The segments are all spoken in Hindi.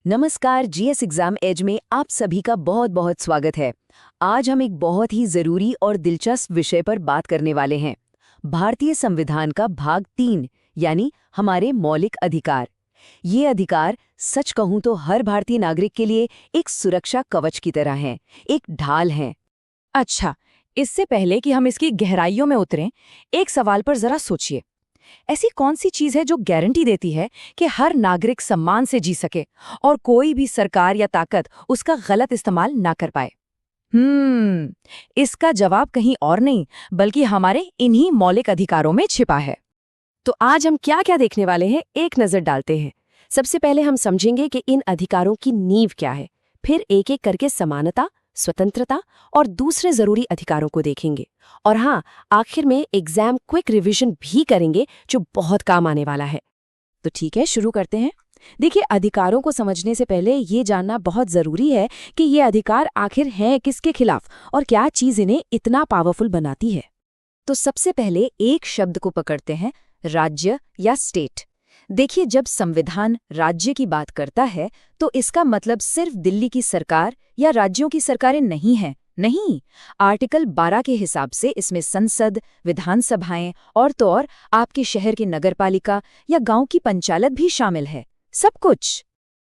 नमस्कार, जीएस एग्जाम एज में आप सभी का बहुत बहुत स्वागत है। आज हम एक बहुत ही जरूरी और दिलचस्प विषय पर बात करने वाले हैं। भारतीय संविधान का भाग 3 यानी हमारे मौलिक अधिकार। ये अधिकार सच कहूं तो हर भारतीय नागरिक के लिए एक सुरक्षा कवच की तरह हैं, एक ढाल हैं। अच्छा, इससे पहले कि हम इसकी गहराइयों में उतरें, एक सवाल पर जरा सोचिए। ऐसी कौन सी चीज है जो गारंटी देती है कि हर नागरिक सम्मान से जी सके और कोई भी सरकार या ताकत उसका गलत इस्तेमाल ना कर पाए? इसका जवाब कहीं और नहीं, बल्कि हमारे इन्हीं मौलिक अधिकारों में छिपा है। तो आज हम क्या क्या देखने वाले हैं, एक नजर डालते हैं। सबसे पहले हम समझेंगे कि इन अधिकारों की नींव क्या है, फिर एक एक करके समानता, स्वतंत्रता और दूसरे जरूरी अधिकारों को देखेंगे। और हाँ, आखिर में एग्जाम क्विक रिवीजन भी करेंगे जो बहुत काम आने वाला है। तो ठीक है, शुरू करते हैं। देखिए, अधिकारों को समझने से पहले ये जानना बहुत जरूरी है कि ये अधिकार आखिर हैं किसके खिलाफ और क्या चीज इन्हें इतना पावरफुल बनाती है। तो सबसे पहले एक शब्द को पकड़ते हैं, राज्य या स्टेट। देखिए, जब संविधान राज्य की बात करता है तो इसका मतलब सिर्फ दिल्ली की सरकार या राज्यों की सरकारें नहीं हैं। नहीं, आर्टिकल 12 के हिसाब से इसमें संसद, विधानसभाएं और तो और आपके शहर की नगरपालिका या गांव की पंचायत भी शामिल है, सब कुछ।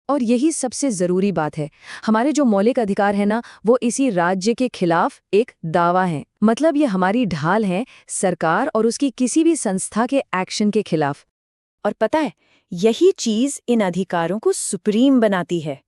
और यही सबसे जरूरी बात है, हमारे जो मौलिक अधिकार है ना, वो इसी राज्य के खिलाफ एक दावा है। मतलब ये हमारी ढाल है सरकार और उसकी किसी भी संस्था के एक्शन के खिलाफ। और पता है, यही चीज इन अधिकारों को सुप्रीम बनाती है।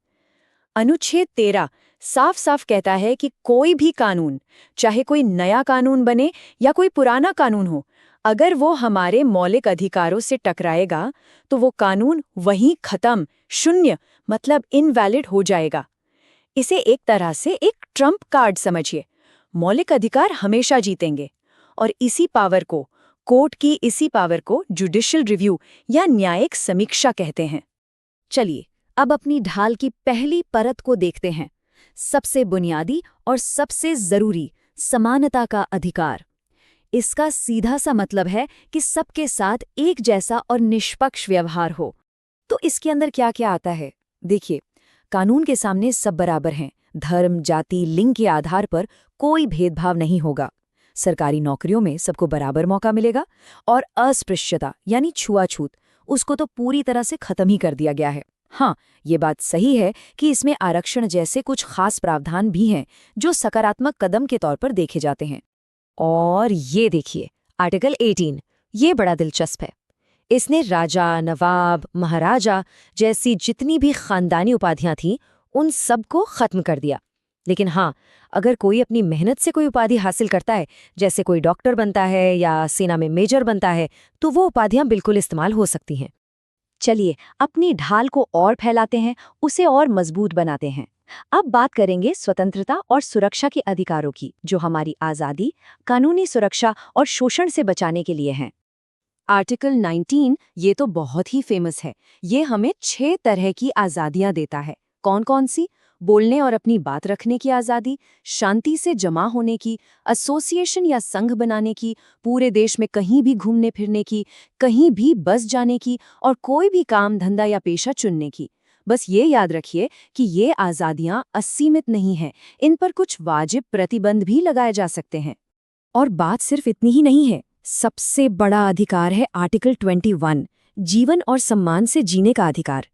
अनुच्छेद 13 साफ साफ कहता है कि कोई भी कानून, चाहे कोई नया कानून बने या कोई पुराना कानून हो, अगर वो हमारे मौलिक अधिकारों से टकराएगा तो वो कानून वहीं खत्म, शून्य, मतलब इनवैलिड हो जाएगा। इसे एक तरह से एक ट्रम्प कार्ड समझिए। मौलिक अधिकार हमेशा जीतेंगे और इसी पावर को, कोर्ट की इसी पावर को जुडिशियल रिव्यू या न्यायिक समीक्षा कहते हैं। चलिए, अब अपनी ढाल की पहली परत को देखते हैं। सबसे बुनियादी और सबसे जरूरी, समानता का अधिकार। इसका सीधा सा मतलब है कि सबके साथ एक जैसा और निष्पक्ष व्यवहार हो। तो इसके अंदर क्या क्या आता है? देखिए, कानून के सामने सब बराबर हैं। धर्म, जाति, लिंग के आधार पर कोई भेदभाव नहीं होगा। सरकारी नौकरियों में सबको बराबर मौका मिलेगा और अस्पृश्यता यानी छुआछूत, उसको तो पूरी तरह से खत्म ही कर दिया गया है। हाँ, ये बात सही है कि इसमें आरक्षण जैसे कुछ खास प्रावधान भी हैं जो सकारात्मक कदम के तौर पर देखे जाते हैं। और ये देखिए, आर्टिकल 18, ये बड़ा दिलचस्प है। इसने राजा, नवाब, महाराजा जैसी जितनी भी खानदानी उपाधियां थीं, उन सबको खत्म कर दिया। लेकिन हाँ, अगर कोई अपनी मेहनत से कोई उपाधि हासिल करता है, जैसे कोई डॉक्टर बनता है या सेना में मेजर बनता है, तो वो उपाधियां बिल्कुल इस्तेमाल हो सकती हैं। चलिए, अपनी ढाल को और फैलाते हैं, उसे और मजबूत बनाते हैं। अब बात करेंगे स्वतंत्रता और सुरक्षा के अधिकारों की, जो हमारी आज़ादी, कानूनी सुरक्षा और शोषण से बचाने के लिए हैं। आर्टिकल 19 ये तो बहुत ही फेमस है। ये हमें 6 तरह की आज़ादियां देता है। कौन कौन सी? बोलने और अपनी बात रखने की आज़ादी, शांति से जमा होने की, एसोसिएशन या संघ बनाने की, पूरे देश में कहीं भी घूमने फिरने की, कहीं भी बस जाने की और कोई भी काम, धंधा या पेशा चुनने की। बस ये याद रखिए कि ये आज़ादियां असीमित नहीं हैं, इन पर कुछ वाजिब प्रतिबंध भी लगाए जा सकते हैं। और बात सिर्फ इतनी ही नहीं है, सबसे बड़ा अधिकार है आर्टिकल 21, जीवन और सम्मान से जीने का अधिकार।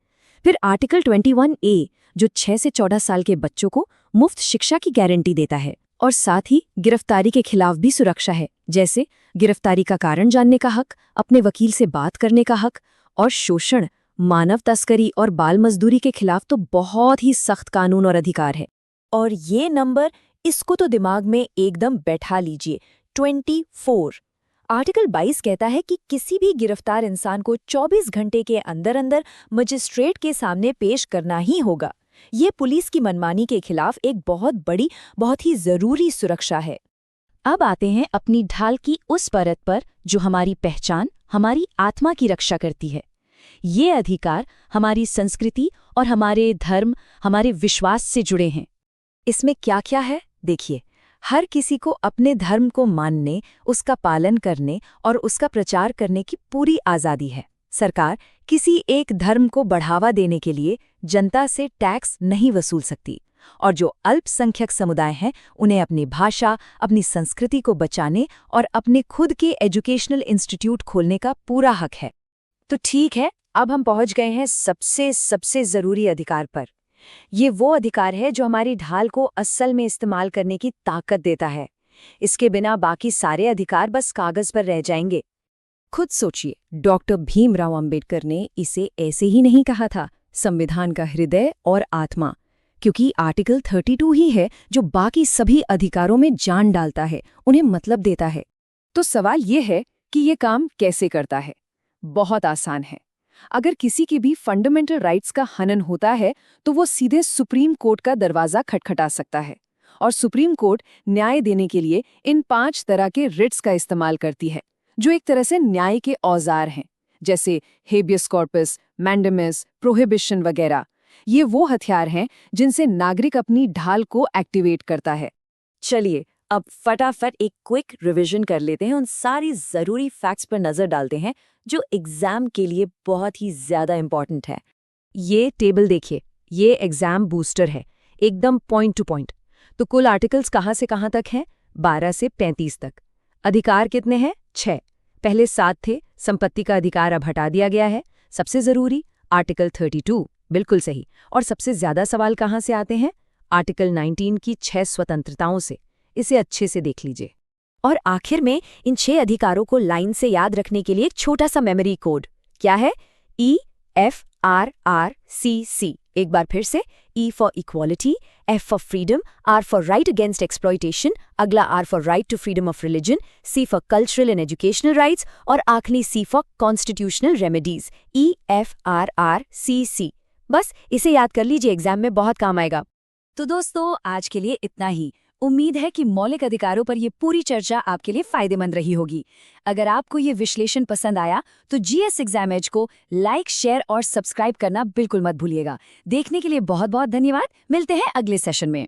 फिर आर्टिकल 21A, जो 6 से 14 साल के बच्चों को मुफ्त शिक्षा की गारंटी देता है। और साथ ही गिरफ्तारी के खिलाफ भी सुरक्षा है, जैसे गिरफ्तारी का कारण जानने का हक, अपने वकील से बात करने का हक। और शोषण, मानव तस्करी और बाल मजदूरी के खिलाफ तो बहुत ही सख्त कानून और अधिकार है। और ये नंबर, इसको तो दिमाग में एकदम बैठा लीजिए, 24। आर्टिकल 22 कहता है कि किसी भी गिरफ्तार इंसान को 24 घंटे के अंदर अंदर मजिस्ट्रेट के सामने पेश करना ही होगा। ये पुलिस की मनमानी के खिलाफ एक बहुत बड़ी, बहुत ही जरूरी सुरक्षा है। अब आते हैं अपनी ढाल की उस परत पर जो हमारी पहचान, हमारी आत्मा की रक्षा करती है। ये अधिकार हमारी संस्कृति और हमारे धर्म, हमारे विश्वास से जुड़े हैं। इसमें क्या क्या है? देखिए, हर किसी को अपने धर्म को मानने, उसका पालन करने और उसका प्रचार करने की पूरी आज़ादी है। सरकार किसी एक धर्म को बढ़ावा देने के लिए जनता से टैक्स नहीं वसूल सकती, और जो अल्पसंख्यक समुदाय हैं उन्हें अपनी भाषा, अपनी संस्कृति को बचाने और अपने खुद के एजुकेशनल इंस्टीट्यूट खोलने का पूरा हक है। तो ठीक है, अब हम पहुंच गए हैं सबसे जरूरी अधिकार पर। ये वो अधिकार है जो हमारी ढाल को असल में इस्तेमाल करने की ताकत देता है। इसके बिना बाकी सारे अधिकार बस कागज पर रह जाएंगे। खुद सोचिए, डॉक्टर भीमराव अंबेडकर ने इसे ऐसे ही नहीं कहा था, संविधान का हृदय और आत्मा, क्योंकि आर्टिकल 32 ही है जो बाकी सभी अधिकारों में जान डालता है, उन्हें मतलब देता है। तो सवाल ये है कि ये काम कैसे करता है? बहुत आसान है। अगर किसी के भी फंडामेंटल राइट्स का हनन होता है तो वो सीधे सुप्रीम कोर्ट का दरवाजा खटखटा सकता है, और सुप्रीम कोर्ट न्याय देने के लिए इन 5 तरह के रिट्स का इस्तेमाल करती है, जो एक तरह से न्याय के औजार हैं, जैसे हेबियस कॉर्पस, मैंडेमिस, प्रोहिबिशन वगैरह। ये वो हथियार हैं जिनसे नागरिक अपनी ढाल को एक्टिवेट करता है। चलिए अब फटाफट एक क्विक रिवीजन कर लेते हैं, उन सारी जरूरी फैक्ट्स पर नजर डालते हैं जो एग्जाम के लिए बहुत ही ज्यादा इंपॉर्टेंट है। ये टेबल देखिए, ये एग्जाम बूस्टर है, एकदम पॉइंट टू पॉइंट। तो कुल आर्टिकल्स कहाँ से कहाँ तक हैं? 12 से 35 तक। अधिकार कितने हैं? 6। पहले 7 थे, संपत्ति का अधिकार अब हटा दिया गया है। सबसे जरूरी आर्टिकल 32, बिल्कुल सही। और सबसे ज्यादा सवाल कहाँ से आते हैं? आर्टिकल 19 की 6 स्वतंत्रताओं से। इसे अच्छे से देख लीजिए। और आखिर में इन 6 अधिकारों को लाइन से याद रखने के लिए एक छोटा सा मेमोरी कोड। क्या है? EFRRCC। एक बार फिर से, E for equality, F for freedom, R for right against exploitation, अगला R for right to freedom of religion, C for cultural and educational rights, और आखिरी C for constitutional remedies. EFRRCC। बस इसे याद कर लीजिए, एग्जाम में बहुत काम आएगा। तो दोस्तों, आज के लिए इतना ही। उम्मीद है कि मौलिक अधिकारों पर ये पूरी चर्चा आपके लिए फायदेमंद रही होगी। अगर आपको ये विश्लेषण पसंद आया तो GS एग्जाम एज को लाइक, शेयर और सब्सक्राइब करना बिल्कुल मत भूलिएगा। देखने के लिए बहुत बहुत धन्यवाद। मिलते हैं अगले सेशन में।